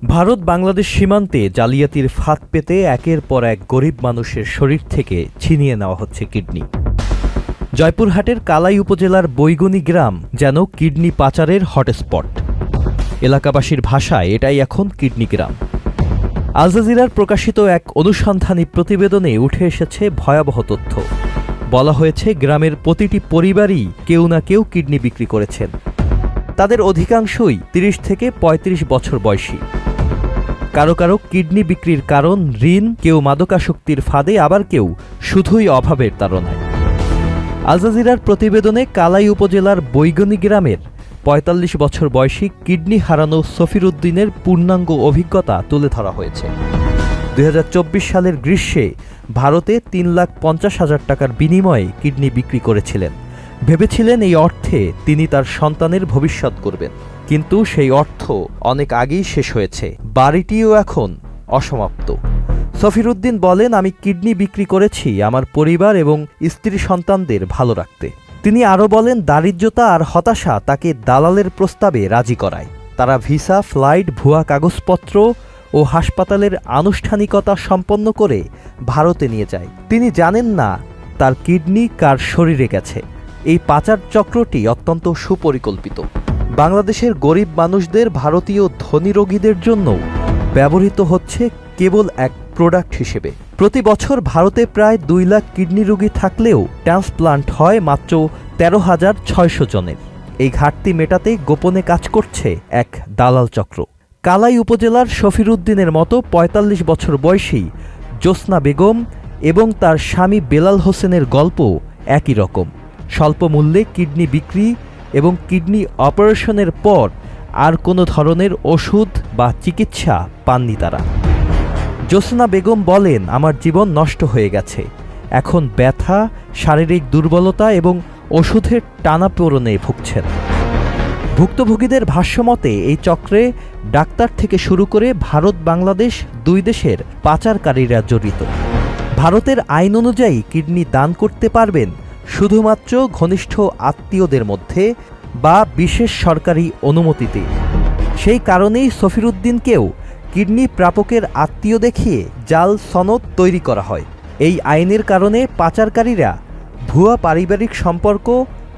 ভারত বাংলাদেশ সীমান্তে জালিয়াতির ফাঁদ পেতে একের পর এক গরিব মানুষের শরীর থেকে ছিনিয়ে নেওয়া হচ্ছে কিডনি। জয়পুরহাটের কালাই উপজেলার বৈগুনী গ্রাম যেন কিডনি পাচারের হটস্পট। এলাকাবাসীর ভাষায় এটাই এখন কিডনি গ্রাম। আল জাজিরার প্রকাশিত এক অনুসন্ধানী প্রতিবেদনে উঠে এসেছে ভয়াবহ তথ্য। বলা হয়েছে গ্রামের প্রতিটি পরিবারই কেউ না কেউ কিডনি বিক্রি করেছেন। তাদের অধিকাংশই ৩০ থেকে ৩৫ বছর বয়সী। কারো কারো কিডনি বিক্রির কারণ ঋণ, কেউ মাদকাসক্তির ফাঁদে, আবার কেউ শুধুই অভাবের তাড়নায়। আল জাজিরার প্রতিবেদনে কালাই উপজেলার বৈগুনী গ্রামের ৪৫ বছর বয়সী কিডনি হারানো সফির উদ্দিনের পূর্ণাঙ্গ অভিজ্ঞতা তুলে ধরা হয়েছে। ২০২৪ সালের গ্রীষ্মে ভারতে ৩,৫০,০০০ টাকার বিনিময়ে কিডনি বিক্রি করেছিলেন। ভেবেছিলেন এই অর্থে তিনি তার সন্তানের ভবিষ্যৎ করবেন, কিন্তু সেই অর্থ অনেক আগেই শেষ হয়েছে। বাড়িটিও এখন অসমাপ্ত। সফির উদ্দিন বলেন, আমি কিডনি বিক্রি করেছি আমার পরিবার এবং স্ত্রী সন্তানদের ভালো রাখতে। তিনি আরও বলেন, দারিদ্র্যতা আর হতাশা তাকে দালালের প্রস্তাবে রাজি করায়। তারা ভিসা, ফ্লাইট, ভুয়া কাগজপত্র ও হাসপাতালের আনুষ্ঠানিকতা সম্পন্ন করে ভারতে নিয়ে যায়। তিনি জানেন না তার কিডনি কার শরীরে গেছে। এই পাচার চক্রটি অত্যন্ত সুপরিকল্পিত। বাংলাদেশের গরিব মানুষদের ভারতীয় ধনী রোগীদের জন্য ব্যবহৃত হচ্ছে কেবল এক প্রোডাক্ট হিসেবে। প্রতি বছর ভারতে প্রায় ২ লাখ কিডনি রোগী থাকলেও ট্রান্সপ্লান্ট হয় মাত্র ১৩,৬০০ জনের। এই ঘাটতি মেটাতে গোপনে কাজ করছে এক দালাল চক্র। কালাই উপজেলার সফির উদ্দিনের মতো ৪৫ বছর বয়সী জ্যোৎস্না বেগম এবং তার স্বামী বেলাল হোসেনের গল্প একই রকম। স্বল্প মূল্যে কিডনি বিক্রি এবং কিডনি অপারেশনের পর আর কোনো ধরনের ওষুধ বা চিকিৎসা পাননি তারা। জ্যোৎস্না বেগম বলেন, আমার জীবন নষ্ট হয়ে গেছে। এখন ব্যথা, শারীরিক দুর্বলতা এবং ওষুধের টানাপোড়েনে ভুগছেন। ভুক্তভোগীদের ভাষ্যমতে এই চক্রে ডাক্তার থেকে শুরু করে ভারত বাংলাদেশ ২ দেশের পাচারকারীরা জড়িত। ভারতের আইন অনুযায়ী কিডনি দান করতে পারবেন শুধুমাত্র ঘনিষ্ঠ আত্মীয়দের মধ্যে বা বিশেষ সরকারি অনুমতিতে। সেই কারণেই সফির উদ্দিনকেও কিডনি প্রাপকের আত্মীয় দেখিয়ে জাল সনদ তৈরি করা হয়। এই আইনের কারণে পাচারকারীরা ভুয়া পারিবারিক সম্পর্ক,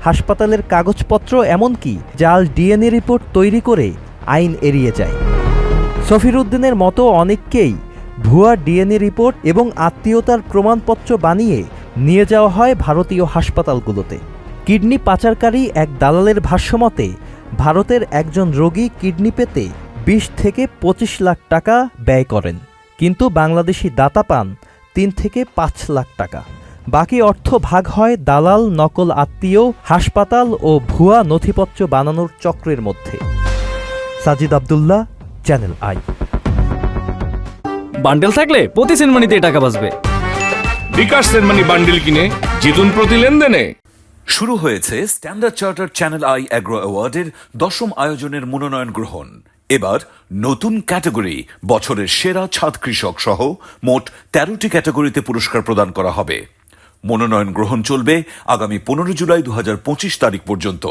হাসপাতালের কাগজপত্র, এমনকি জাল ডিএনএ রিপোর্ট তৈরি করে আইন এড়িয়ে যায়। সফির উদ্দিনের মতো অনেককেই ভুয়া ডিএনএ রিপোর্ট এবং আত্মীয়তার প্রমাণপত্র বানিয়ে নিয়ে যাওয়া হয় ভারতীয় হাসপাতালগুলোতে। কিডনি পাচারকারী এক দালালের ভাষ্যমতে ভারতের একজন রোগী কিডনি পেতে ২০ থেকে ২৫ লাখ টাকা ব্যয় করেন, কিন্তু বাংলাদেশি দাতা পান ৩ থেকে ৫ লাখ টাকা। বাকি অর্থ ভাগ হয় দালাল, নকল আত্মীয়, হাসপাতাল ও ভুয়া নথিপত্র বানানোর চক্রের মধ্যে। Sajid Abdullah, channel I. Bundle থাকলে প্রতি সেনমানিতে টাকা বাঁচবে। বিকাশ সেনমানি বান্ডেল কিনে জিতুন প্রতি লেনদেনে। শুরু হয়েছে Standard Charter Channel I agro অ্যাওয়ার্ডের ১০ম আয়োজনের মনোনয়ন গ্রহণ। এবার নতুন ক্যাটাগরি বছরের সেরা ছাদ কৃষক সহ মোট ১৩টি ক্যাটাগরিতে পুরস্কার প্রদান করা হবে। মনোনয়ন গ্রহণ চলবে আগামী ১৫ জুলাই ২০২৫ তারিখ পর্যন্ত।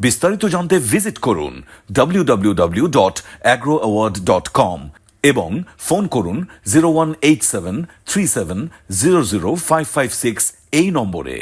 বিস্তারিত জানতে ভিজিট করুন www.agroaward.com এবং ফোন করুন 018737000556 এই নম্বরে।